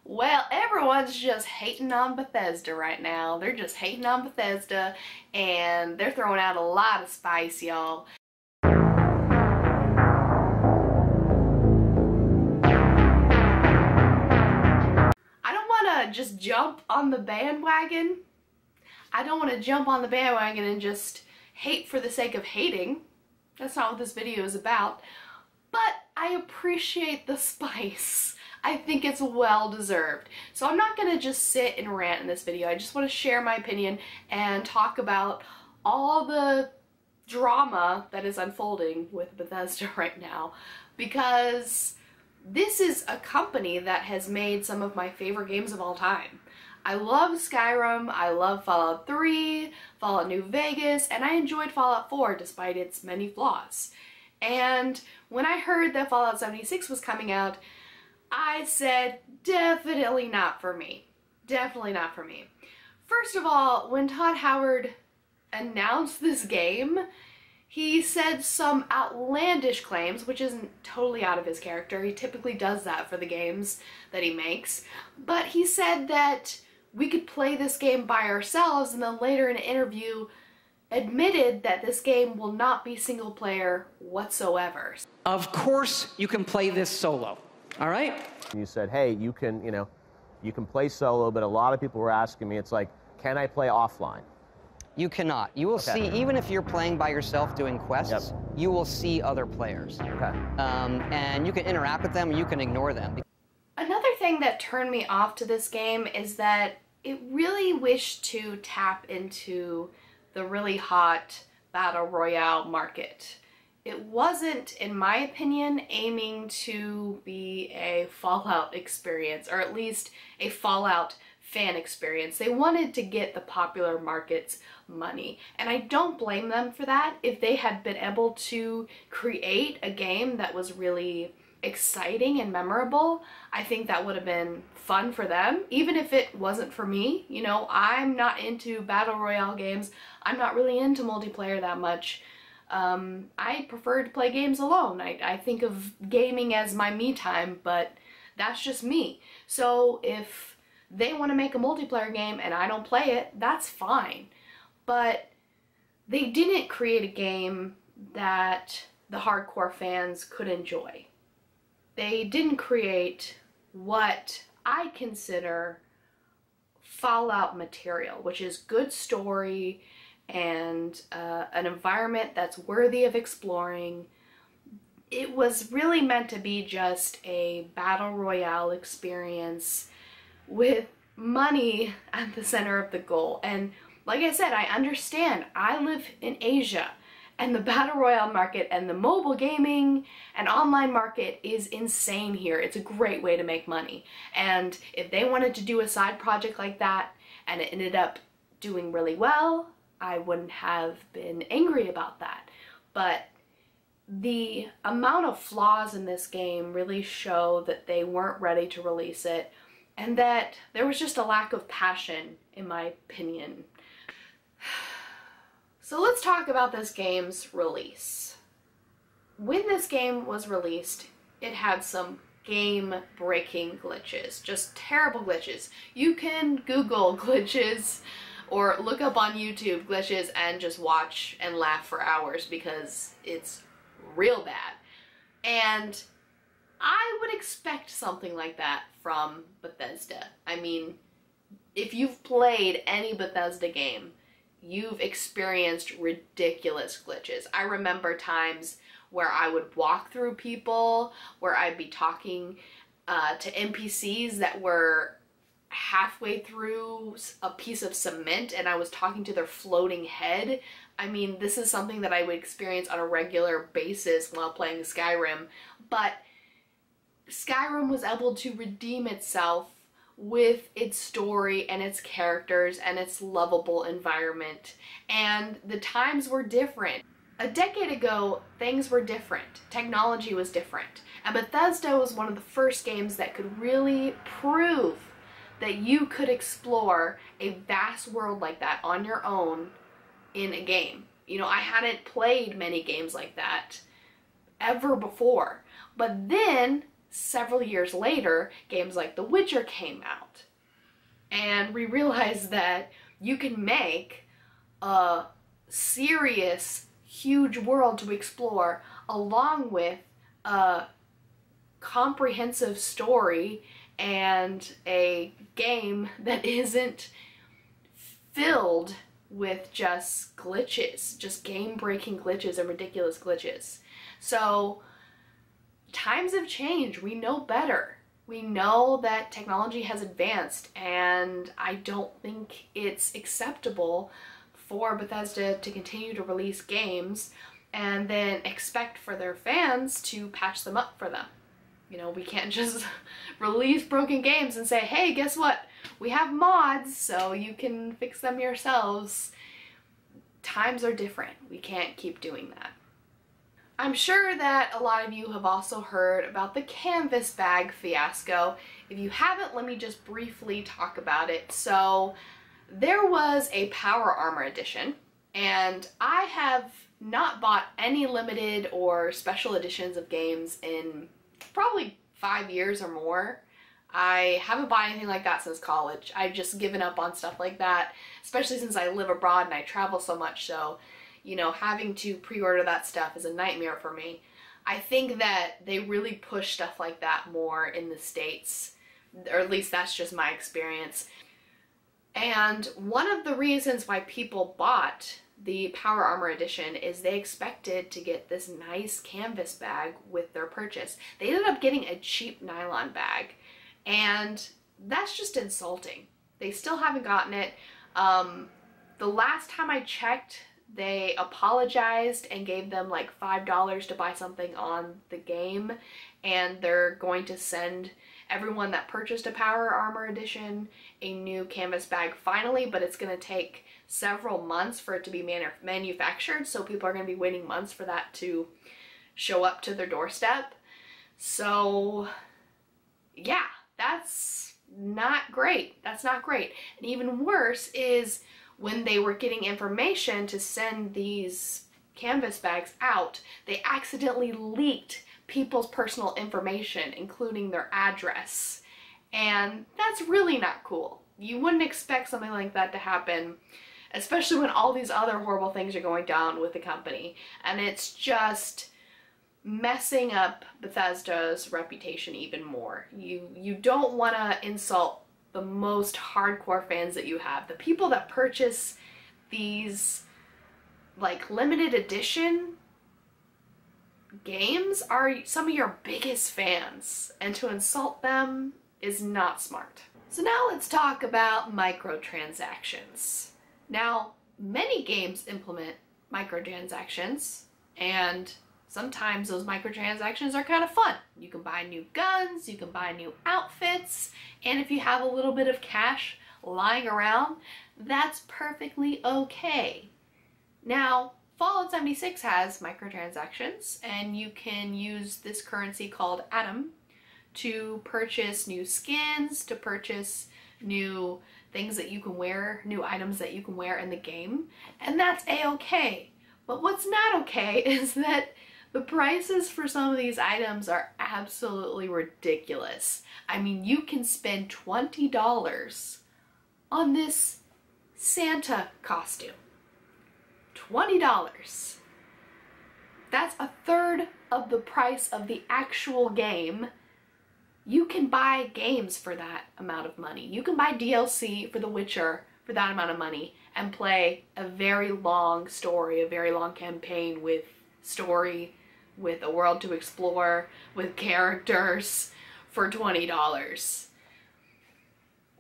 Well, everyone's just hating on Bethesda right now. They're just hating on Bethesda, and they're throwing out a lot of spice, y'all. I don't want to just jump on the bandwagon. I don't want to jump on the bandwagon and just hate for the sake of hating. That's not what this video is about. But I appreciate the spice. I think it's well deserved. So I'm not gonna just sit and rant in this video. I just want to share my opinion and talk about all the drama that is unfolding with Bethesda right now, because this is a company that has made some of my favorite games of all time. I love Skyrim, I love Fallout 3, Fallout New Vegas, and I enjoyed Fallout 4 despite its many flaws. And when I heard that Fallout 76 was coming out, I said, definitely not for me. Definitely not for me. First of all, when Todd Howard announced this game, he said some outlandish claims, which isn't totally out of his character. He typically does that for the games that he makes. But he said that we could play this game by ourselves, and then later in an interview admitted that this game will not be single player whatsoever. Of course you can play this solo, all right? You said, hey, you can play solo, but a lot of people were asking me, it's like, can I play offline? You cannot. You will see, even if you're playing by yourself doing quests, you will see other players. Okay. And you can interact with them, you can ignore them. Another thing that turned me off to this game is that it really wished to tap into the really hot battle royale market. It wasn't, in my opinion, aiming to be a Fallout experience, or at least a Fallout fan experience. They wanted to get the popular market's money, and I don't blame them for that. If they had been able to create a game that was really exciting and memorable, I think that would have been fun for them, even if it wasn't for me. You know, I'm not into battle royale games. I'm not really into multiplayer that much. I prefer to play games alone. I think of gaming as my me time, but that's just me. So if they want to make a multiplayer game and I don't play it, that's fine. But they didn't create a game that the hardcore fans could enjoy. They didn't create what I consider Fallout material, which is good story and an environment that's worthy of exploring. It was really meant to be just a battle royale experience with money at the center of the goal. And like I said, I understand. I live in Asia, and the battle royale market and the mobile gaming and online market is insane here. It's a great way to make money. And if they wanted to do a side project like that and it ended up doing really well, I wouldn't have been angry about that. But the amount of flaws in this game really show that they weren't ready to release it, and that there was just a lack of passion, in my opinion. So let's talk about this game's release. When this game was released, it had some game-breaking glitches, just terrible glitches. You can Google glitches or look up on YouTube glitches and just watch and laugh for hours because it's real bad. And I would expect something like that from Bethesda. I mean, if you've played any Bethesda game, you've experienced ridiculous glitches. I remember times where I would walk through people, where I'd be talking to NPCs that were halfway through a piece of cement and I was talking to their floating head. I mean, this is something that I would experience on a regular basis while playing Skyrim, but Skyrim was able to redeem itself with its story and its characters and its lovable environment. And the times were different. A decade ago, things were different. Technology was different. And Bethesda was one of the first games that could really prove that you could explore a vast world like that on your own in a game. You know, I hadn't played many games like that ever before. But then several years later, games like The Witcher came out. And we realized that you can make a serious, huge world to explore along with a comprehensive story and a game that isn't filled with just glitches, just game-breaking glitches and ridiculous glitches. So times have changed. We know better. We know that technology has advanced, and I don't think it's acceptable for Bethesda to continue to release games and then expect for their fans to patch them up for them. You know, we can't just release broken games and say, hey, guess what? We have mods, so you can fix them yourselves. Times are different. We can't keep doing that. I'm sure that a lot of you have also heard about the canvas bag fiasco. If you haven't, let me just briefly talk about it. So there was a Power Armor edition, and I have not bought any limited or special editions of games in probably 5 years or more. I haven't bought anything like that since college. I've just given up on stuff like that, especially since I live abroad and I travel so much, so, you know, having to pre-order that stuff is a nightmare for me. I think that they really push stuff like that more in the States, or at least that's just my experience. And one of the reasons why people bought the Power Armor edition is they expected to get this nice canvas bag with their purchase. They ended up getting a cheap nylon bag, and that's just insulting. They still haven't gotten it. The last time I checked, they apologized and gave them like $5 to buy something on the game, and they're going to send everyone that purchased a Power Armor edition a new canvas bag finally, but it's going to take several months for it to be manufactured, so people are going to be waiting months for that to show up to their doorstep. So yeah, that's not great. That's not great. And even worse is when they were getting information to send these canvas bags out, they accidentally leaked people's personal information, including their address. And that's really not cool. You wouldn't expect something like that to happen, especially when all these other horrible things are going down with the company. And it's just messing up Bethesda's reputation even more. You don't want to insult the most hardcore fans that you have. The people that purchase these like limited edition games are some of your biggest fans, and to insult them is not smart. So now let's talk about microtransactions. Now, many games implement microtransactions, and sometimes those microtransactions are kind of fun. You can buy new guns, you can buy new outfits, and if you have a little bit of cash lying around, that's perfectly okay. Now, Fallout 76 has microtransactions, and you can use this currency called Atom to purchase new skins, to purchase new things that you can wear, new items that you can wear in the game, and that's a-okay. But what's not okay is that the prices for some of these items are absolutely ridiculous. I mean, you can spend $20 on this Santa costume. $20. That's a third of the price of the actual game. You can buy games for that amount of money. You can buy DLC for The Witcher for that amount of money and play a very long story, a very long campaign with story, with a world to explore, with characters for $20.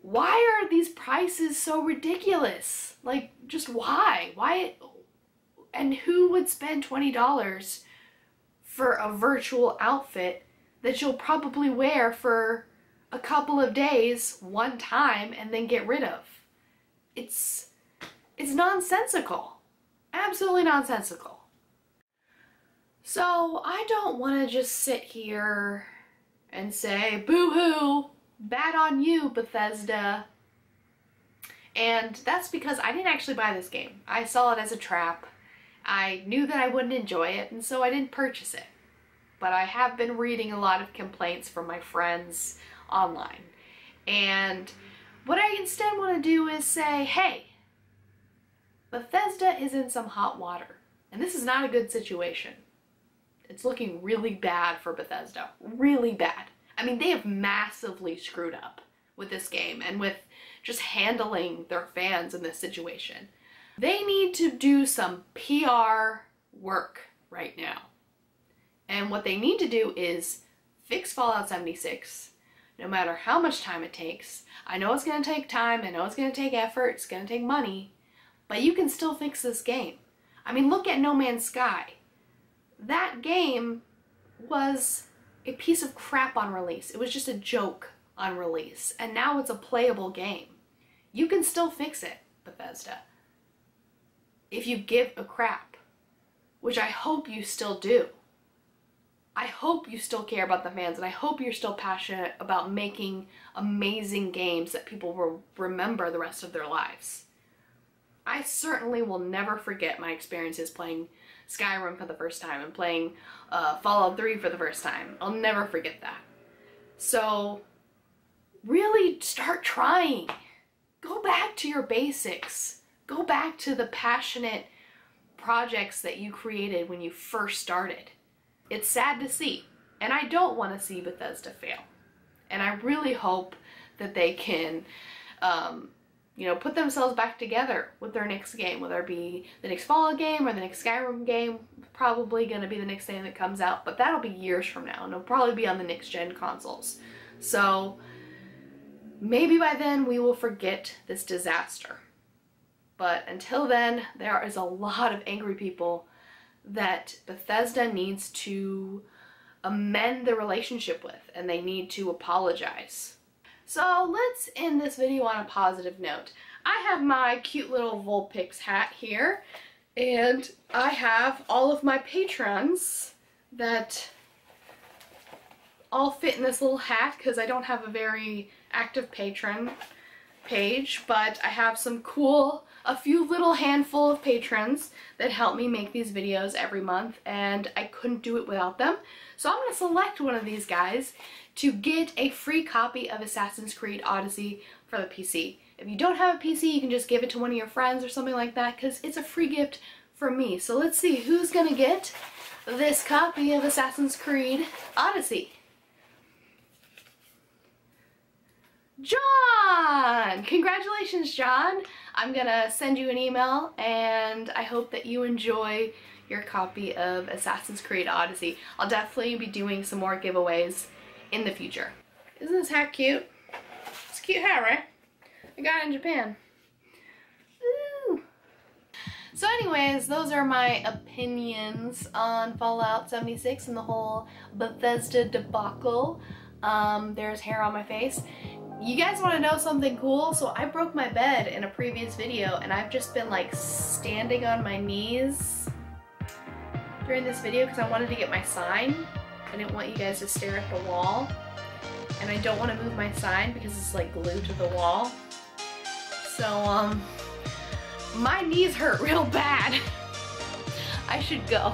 Why are these prices so ridiculous? Like, just why? Why? And who would spend $20 for a virtual outfit that you'll probably wear for a couple of days one time and then get rid of? It's nonsensical. Absolutely nonsensical. So I don't want to just sit here and say, boo-hoo, bad on you, Bethesda. And that's because I didn't actually buy this game. I saw it as a trap. I knew that I wouldn't enjoy it, and so I didn't purchase it. but I have been reading a lot of complaints from my friends online. And what I instead want to do is say, hey, Bethesda is in some hot water, and this is not a good situation. It's looking really bad for Bethesda, really bad. I mean, they have massively screwed up with this game and with just handling their fans in this situation. They need to do some PR work right now. And what they need to do is fix Fallout 76, no matter how much time it takes. I know it's going to take time, I know it's going to take effort, it's going to take money, but you can still fix this game. I mean, look at No Man's Sky. That game was a piece of crap on release. It was just a joke on release, and now it's a playable game. You can still fix it, Bethesda, if you give a crap, which I hope you still do. I hope you still care about the fans, and I hope you're still passionate about making amazing games that people will remember the rest of their lives. I certainly will never forget my experiences playing Skyrim for the first time and playing Fallout 3 for the first time. I'll never forget that. So really start trying. Go back to your basics. Go back to the passionate projects that you created when you first started. It's sad to see, and I don't want to see Bethesda fail. And I really hope that they can put themselves back together with their next game, whether it be the next Fallout game or the next Skyrim game. Probably going to be the next thing that comes out, but that'll be years from now, and it'll probably be on the next gen consoles. So maybe by then we will forget this disaster. But until then, there is a lot of angry people that Bethesda needs to amend the relationship with, and they need to apologize. So let's end this video on a positive note. I have my cute little Vulpix hat here, and I have all of my patrons that all fit in this little hat because I don't have a very active patron page, but I have a few little handful of patrons that help me make these videos every month, and I couldn't do it without them. So I'm going to select one of these guys to get a free copy of Assassin's Creed Odyssey for the PC. If you don't have a PC, you can just give it to one of your friends or something like that, because it's a free gift from me. So let's see who's going to get this copy of Assassin's Creed Odyssey. John! Congratulations, John! I'm gonna send you an email, and I hope that you enjoy your copy of Assassin's Creed Odyssey. I'll definitely be doing some more giveaways in the future. Isn't this hat cute? It's a cute hat, right? I got it in Japan. Ooh. So anyways, those are my opinions on Fallout 76 and the whole Bethesda debacle. There's hair on my face. You guys want to know something cool? So I broke my bed in a previous video, and I've just been like standing on my knees during this video because I wanted to get my sign. I didn't want you guys to stare at the wall, and I don't want to move my sign because it's like glued to the wall. So my knees hurt real bad. I should go.